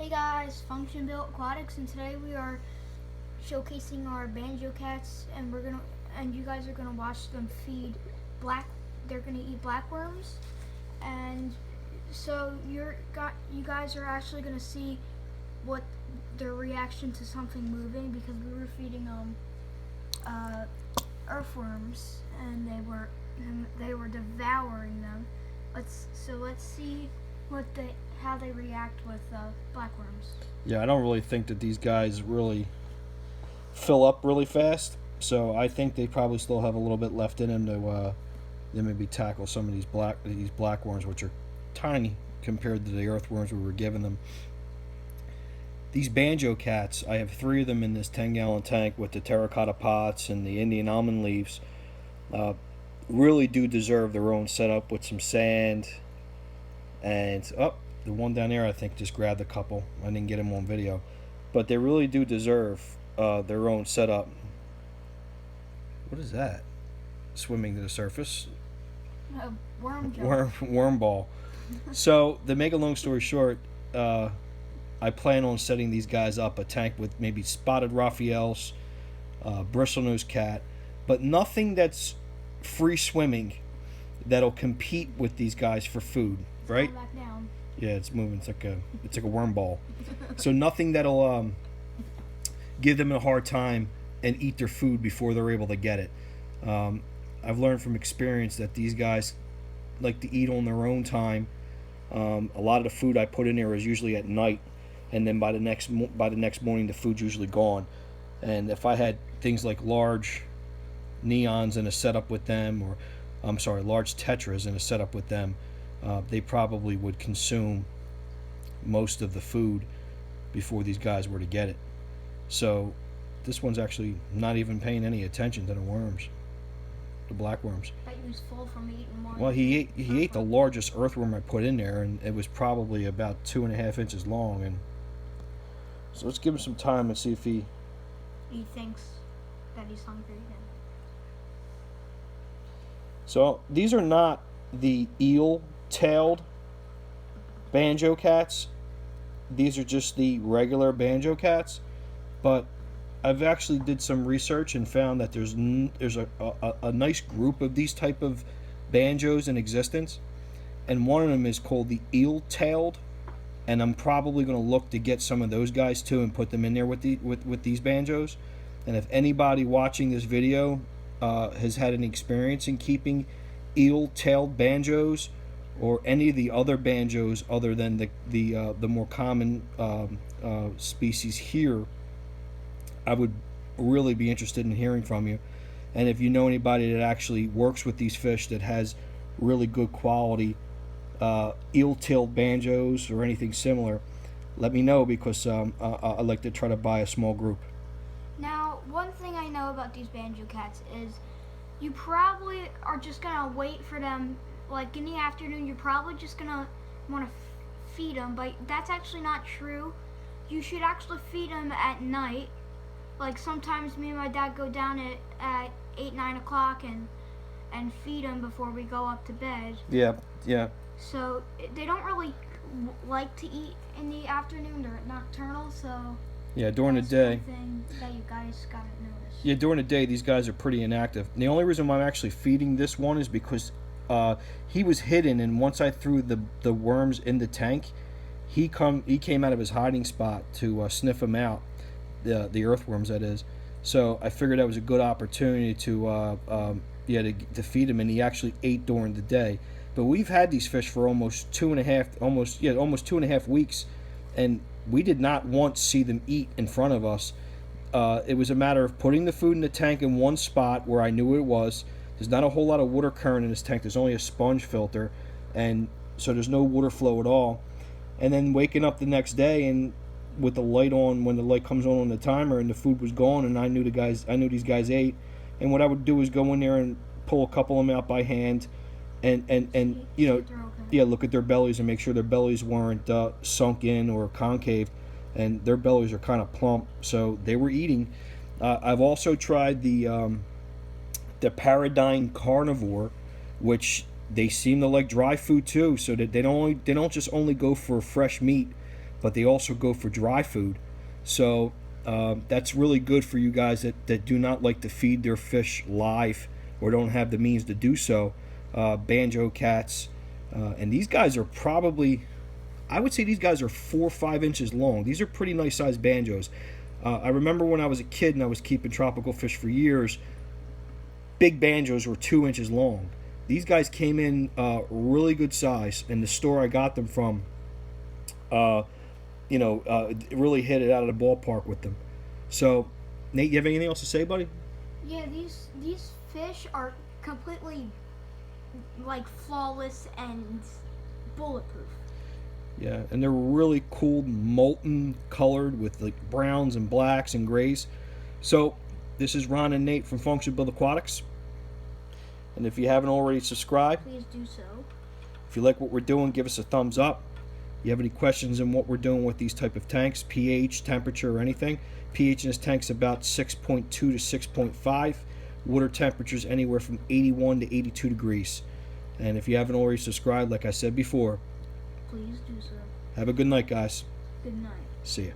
Hey guys, FunctionBuilt-Aquatics, and today we are showcasing our Banjo cats, and you guys are gonna watch them feed black. They're gonna eat blackworms, and so you guys are actually gonna see what their reaction to something moving, because we were feeding earthworms, and they were devouring them. Let's see how they react with blackworms. Yeah, I don't really think that these guys really fill up really fast, so I think they probably still have a little bit left in them to maybe tackle some of these blackworms, which are tiny compared to the earthworms we were giving them. These Banjo cats, I have 3 of them in this 10-gallon tank with the terracotta pots and the Indian almond leaves. Really do deserve their own setup with some sand. And the one down there I think just grabbed a couple. I didn't get them on video, but they really do deserve their own setup. What is that? Swimming to the surface. Worm ball. So to make a long story short, I plan on setting these guys up a tank with maybe spotted Raphaels, bristlenose cat, but nothing that's free swimming that'll compete with these guys for food, right? Back down. Yeah, it's moving. It's like a worm ball. So nothing that'll give them a hard time and eat their food before they're able to get it. I've learned from experience that these guys like to eat on their own time. A lot of the food I put in there is usually at night, and then by the next morning the food's usually gone. And if I had things like large neons in a setup with them, or large tetras in a setup with them, they probably would consume most of the food before these guys were to get it. So this one's actually not even paying any attention to the worms, the blackworms. But he was full from eating one. Well, he ate the largest earthworm I put in there, and it was probably about 2.5 inches long. And so let's give him some time and see if he thinks that he's hungry. So these are not the eel-tailed Banjo cats. These are just the regular Banjo cats. But I've actually did some research and found that there's a nice group of these type of Banjos in existence, and one of them is called the eel-tailed, and I'm probably going to look to get some of those guys too and put them in there with these Banjos. And if anybody watching this video has had an experience in keeping eel-tailed Banjos or any of the other Banjos other than the more common species here, I would really be interested in hearing from you. And if you know anybody that actually works with these fish that has really good quality eel-tailed Banjos or anything similar, let me know, because I'd like to try to buy a small group. Now, one thing I know about these Banjo cats is you probably are just gonna wait for them, like in the afternoon. You're probably just gonna want to feed them, but that's actually not true. You should actually feed them at night. Like sometimes me and my dad go down at 8-9 o'clock and feed them before we go up to bed. Yeah. So they don't really like to eat in the afternoon. They're nocturnal, so yeah, during the day. That's one thing that you guys gotta notice. Yeah, during the day these guys are pretty inactive. And the only reason why I'm actually feeding this one is because he was hidden, and once I threw the worms in the tank, he came out of his hiding spot to sniff them out, the earthworms, that is. So I figured that was a good opportunity to feed him, and he actually ate during the day. But we've had these fish for almost 2.5 weeks, and we did not once see them eat in front of us. It was a matter of putting the food in the tank in one spot where I knew it was. There's not a whole lot of water current in this tank. There's only a sponge filter, and so there's no water flow at all. And then waking up the next day and with the light on, when the light comes on the timer, and the food was gone, and I knew these guys ate. And what I would do is go in there and pull a couple of them out by hand, and look at their bellies and make sure their bellies weren't sunk in or concave, and their bellies are kind of plump, so they were eating. I've also tried the Paradigm carnivore, which they seem to like dry food too, so that they don't just only go for fresh meat, but they also go for dry food. So that's really good for you guys that do not like to feed their fish live or don't have the means to do so. Banjo cats, and these guys are probably, I would say these guys are 4 or 5 inches long. These are pretty nice sized banjos. I remember when I was a kid and I was keeping tropical fish for years, big banjos were 2 inches long. These guys came in really good size, and the store I got them from, really hit it out of the ballpark with them. So, Nate, you have anything else to say, buddy? Yeah, these fish are completely like flawless and bulletproof. Yeah, and they're really cool, molten colored with like browns and blacks and grays. So, this is Ron and Nate from FunctionBuilt-Aquatics. And if you haven't already subscribed, Please do so. if you like what we're doing, give us a thumbs up. You have any questions on what we're doing with these type of tanks, pH, temperature, or anything? pH in this tank's about 6.2 to 6.5. Water temperatures anywhere from 81 to 82 degrees. And if you haven't already subscribed, like I said before, Please do so. have a good night, guys. Good night. See ya.